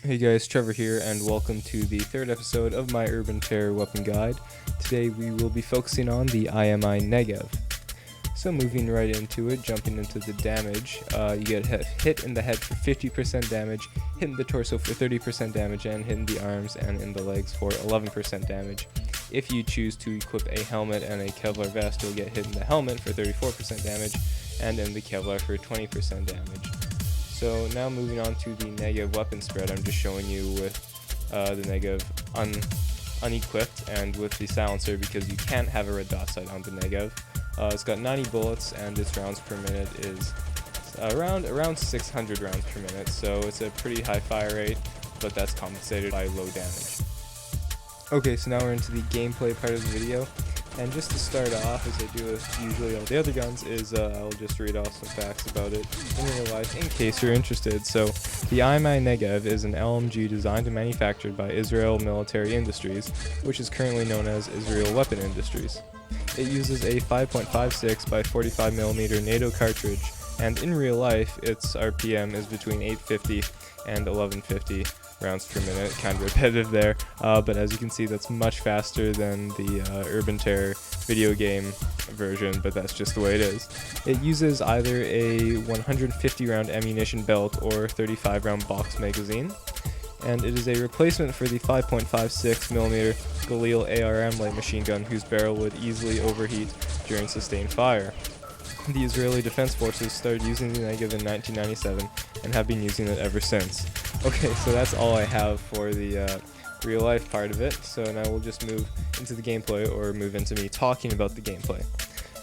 Hey guys, Trevor here, and welcome to the third episode of my Urban Terror Weapon Guide. Today we will be focusing on the IMI Negev. So moving right into it, jumping into the damage, you get hit in the head for 50% damage, hit in the torso for 30% damage, and hit in the arms and in the legs for 11% damage. If you choose to equip a helmet and a Kevlar vest, you'll get hit in the helmet for 34% damage, and in the Kevlar for 20% damage. So now moving on to the Negev weapon spread, I'm just showing you with the Negev unequipped and with the silencer, because you can't have a red dot sight on the Negev. It's got 90 bullets and its rounds per minute is around 600 rounds per minute, so it's a pretty high fire rate, but that's compensated by low damage. Okay, so now we're into the gameplay part of the video. And just to start off, as I do with usually all the other guns, is I'll just read off some facts about it in real life in case you're interested. So, the IMI Negev is an LMG designed and manufactured by Israel Military Industries, which is currently known as Israel Weapon Industries. It uses a 5.56 by 45mm NATO cartridge, and in real life, its RPM is between 850 and 1150 rounds per minute. Kind of repetitive there, but as you can see, that's much faster than the Urban Terror video game version, but that's just the way it is. It uses either a 150 round ammunition belt or 35 round box magazine, and it is a replacement for the 5.56mm Galil ARM light machine gun, whose barrel would easily overheat during sustained fire. The Israeli Defense Forces started using the Negev in 1997 and have been using it ever since. Okay, so that's all I have for the real life part of it, so now we'll just move into the gameplay, or move into me talking about the gameplay.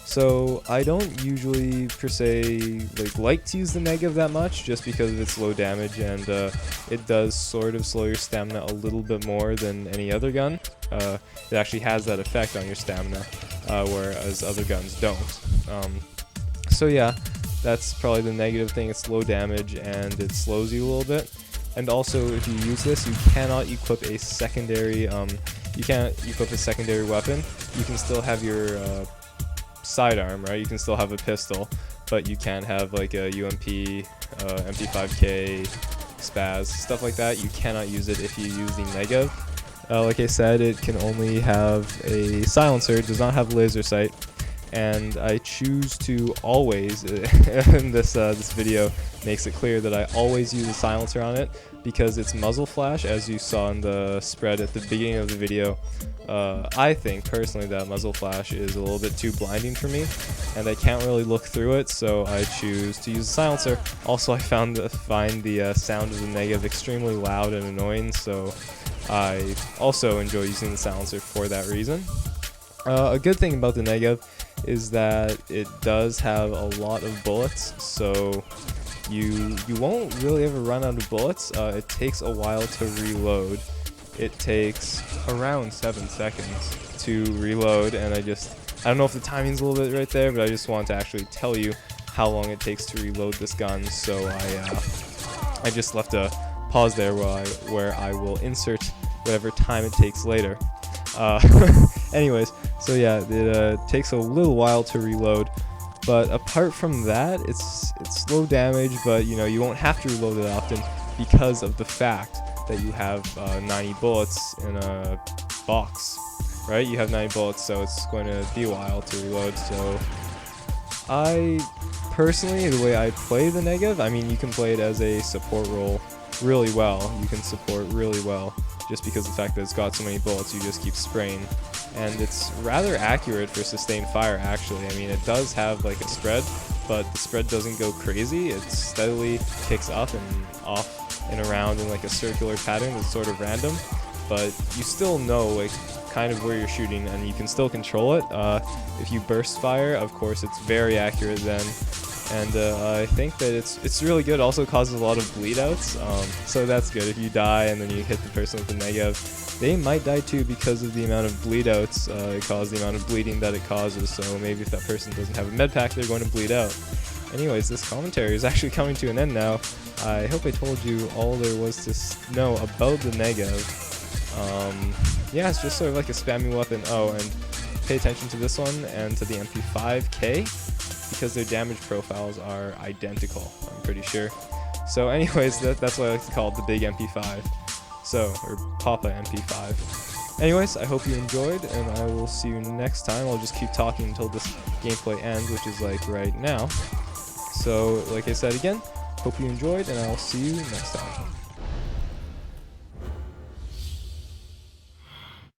So I don't usually per se like to use the Negev that much, just because of its low damage, and it does sort of slow your stamina a little bit more than any other gun. It actually has that effect on your stamina, whereas other guns don't. So yeah, that's probably the negative thing. It's low damage and it slows you a little bit. And also, if you use this, you cannot equip a secondary. You can't equip a secondary weapon. You can still have your sidearm, right? You can still have a pistol, but you can't have like a UMP, MP5K, spaz, stuff like that. You cannot use it if you use the Negev. Like I said, it can only have a silencer. It does not have laser sight. And I choose to always, and this video makes it clear that I always use a silencer on it, because its muzzle flash, as you saw in the spread at the beginning of the video, I think personally that muzzle flash is a little bit too blinding for me, and I can't really look through it, so I choose to use a silencer. Also, I find the sound of the Negev extremely loud and annoying, so I also enjoy using the silencer for that reason. A good thing about the Negev is that it does have a lot of bullets, so you won't really ever run out of bullets. It takes a while to reload. It takes around 7 seconds to reload, and I don't know if the timing's a little bit right there, but I just want to actually tell you how long it takes to reload this gun, so I just left a pause there where I will insert whatever time it takes later. Anyways, so yeah, it takes a little while to reload, but apart from that, it's low damage, but you won't have to reload it often because of the fact that you have 90 bullets in a box, right? You have 90 bullets, so it's going to be a while to reload. So I personally, the way I play the Negev, I mean, you can play it as a support role really well. You can support really well, just because of the fact that it's got so many bullets. You just keep spraying, and it's rather accurate for sustained fire, actually. I mean, it does have like a spread, but the spread doesn't go crazy. It steadily picks up and off and around in like a circular pattern that's sort of random, but you still know like kind of where you're shooting, and you can still control it. If you burst fire, of course, it's very accurate then. And I think that it's really good. Also causes a lot of bleed outs, so that's good. If you die and then you hit the person with the Negev, they might die too because of the amount of bleed outs it causes, the amount of bleeding that it causes. So maybe if that person doesn't have a med pack, they're going to bleed out. Anyways, this commentary is actually coming to an end now. I hope I told you all there was to know about the Negev. Yeah, it's just sort of like a spammy weapon. Oh, and pay attention to this one and to the MP5K, because their damage profiles are identical, I'm pretty sure. So anyways, that's what I like to call it, the big MP5. So, or Papa MP5. Anyways, I hope you enjoyed, and I will see you next time. I'll just keep talking until this gameplay ends, which is like right now. So, like I said again, hope you enjoyed, and I'll see you next time.